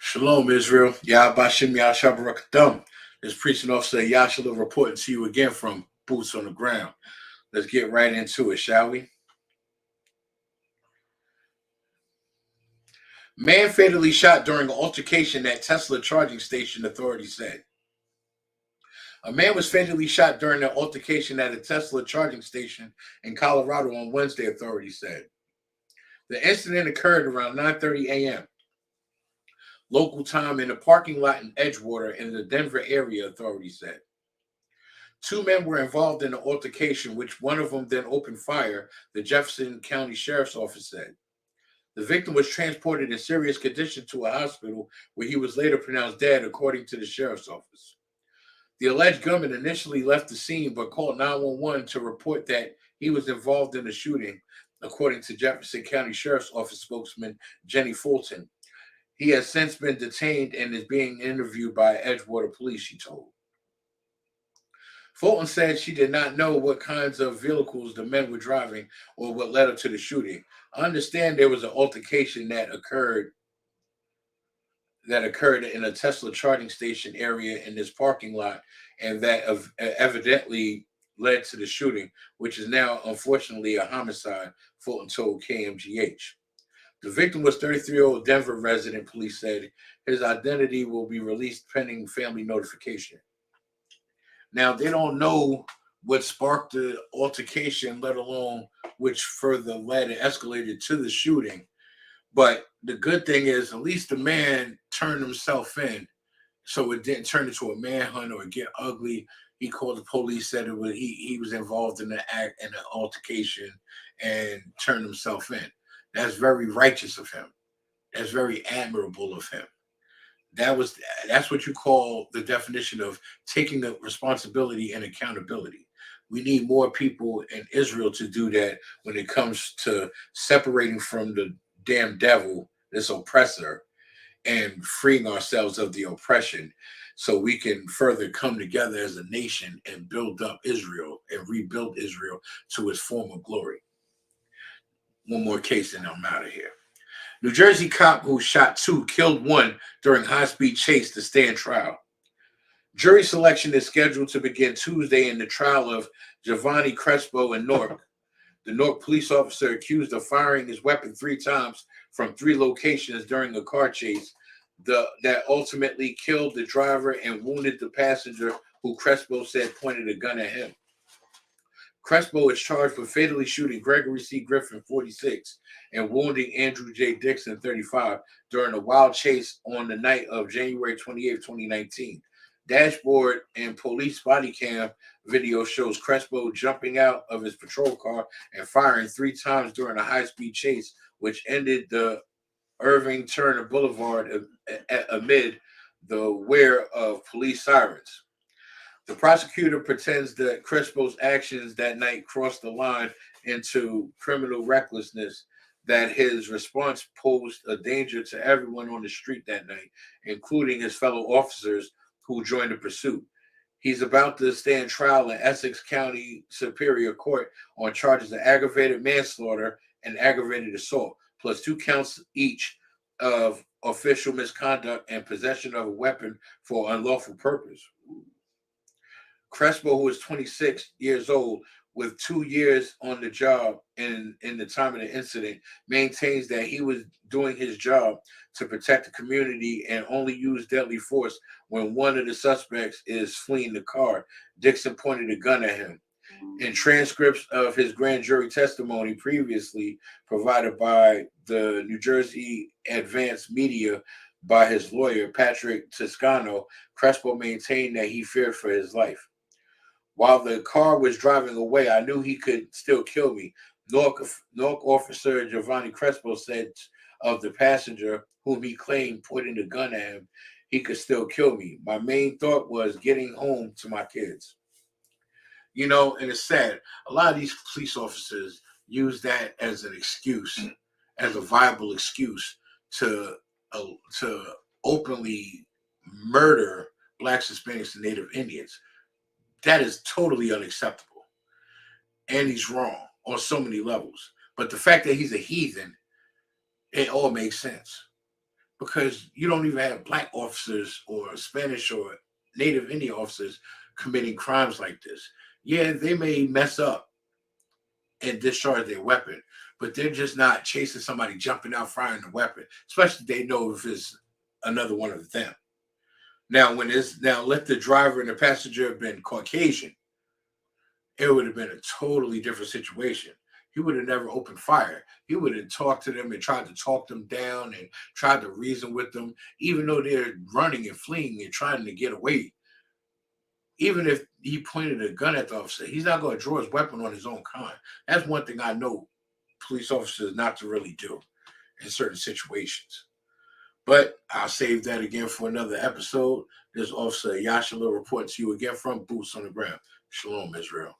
Shalom, Israel. Yahbashim Yahshabarakadam. This preaching officer Yashala reporting to you again from Boots on the Ground. Let's get right into it, shall we? Man fatally shot during an altercation at Tesla charging station, authorities said. A man was fatally shot during an altercation at a Tesla charging station in Colorado on Wednesday, authorities said. The incident occurred around 9:30 a.m. local time in a parking lot in Edgewater in the Denver area, authorities said. Two men were involved in the altercation, which one of them then opened fire, the Jefferson County Sheriff's Office said. The victim was transported in serious condition to a hospital where he was later pronounced dead, according to the Sheriff's Office. The alleged gunman initially left the scene but called 911 to report that he was involved in the shooting, according to Jefferson County Sheriff's Office spokesman Jenny Fulton. He has since been detained and is being interviewed by Edgewater police, she told. Fulton said she did not know what kinds of vehicles the men were driving or what led up to the shooting. I understand there was an altercation that occurred in a Tesla charging station area in this parking lot, and that evidently led to the shooting, which is now unfortunately a homicide, Fulton told KMGH. The victim was 33-year-old Denver resident, police said. His identity will be released pending family notification. Now, they don't know what sparked the altercation, let alone which further led and escalated to the shooting. But the good thing is, at least the man turned himself in, so it didn't turn into a manhunt or get ugly. He called the police, said it was he was involved in an altercation, and turned himself in. That's very righteous of him. That's very admirable of him. That's what you call the definition of taking the responsibility and accountability. We need more people in Israel to do that when it comes to separating from the damn devil, this oppressor, and freeing ourselves of the oppression so we can further come together as a nation and build up Israel and rebuild Israel to its former glory. One more case and I'm out of here. New Jersey cop who shot two, killed one during high-speed chase to stand trial. Jury selection is scheduled to begin Tuesday in the trial of Giovanni Crespo in Newark. The Newark police officer accused of firing his weapon 3 times from 3 locations during a car chase that ultimately killed the driver and wounded the passenger, who Crespo said pointed a gun at him. Crespo is charged with fatally shooting Gregory C. Griffin, 46, and wounding Andrew J. Dixon, 35, during a wild chase on the night of January 28, 2019. Dashboard and police body cam video shows Crespo jumping out of his patrol car and firing 3 times during a high-speed chase, which ended the Irving Turner Boulevard amid the whir of police sirens. The prosecutor pretends that Crespo's actions that night crossed the line into criminal recklessness, that his response posed a danger to everyone on the street that night, including his fellow officers who joined the pursuit. He's about to stand trial in Essex County Superior Court on charges of aggravated manslaughter and aggravated assault, plus 2 counts each of official misconduct and possession of a weapon for unlawful purpose. Crespo, who is 26 years old, with 2 years on the job in the time of the incident, maintains that he was doing his job to protect the community and only used deadly force when one of the suspects is fleeing the car. Dixon pointed a gun at him. In transcripts of his grand jury testimony previously provided by the New Jersey Advance Media by his lawyer, Patrick Toscano, Crespo maintained that he feared for his life. While the car was driving away, I knew he could still kill me. Newark officer Giovanni Crespo said of the passenger, whom he claimed pointing the gun at him, he could still kill me. My main thought was getting home to my kids. And it's sad. A lot of these police officers use that as an excuse, as a viable excuse to to openly murder Blacks, Hispanics, and Native Indians. That is totally unacceptable. And he's wrong on so many levels. But the fact that he's a heathen, it all makes sense. because you don't even have black officers or Spanish or Native Indian officers committing crimes like this. Yeah, they may mess up and discharge their weapon, but they're just not chasing somebody jumping out firing the weapon, especially if they know if it's another one of them. Now let the driver and the passenger have been Caucasian, it would have been a totally different situation. He would have never opened fire. He would have talked to them and tried to talk them down and tried to reason with them, even though they're running and fleeing and trying to get away. Even if he pointed a gun at the officer, he's not going to draw his weapon on his own kind. That's one thing I know police officers not to really do in certain situations. But I'll save that again for another episode. This Officer Yashala reports to you again from Boots on the Ground. Shalom, Israel.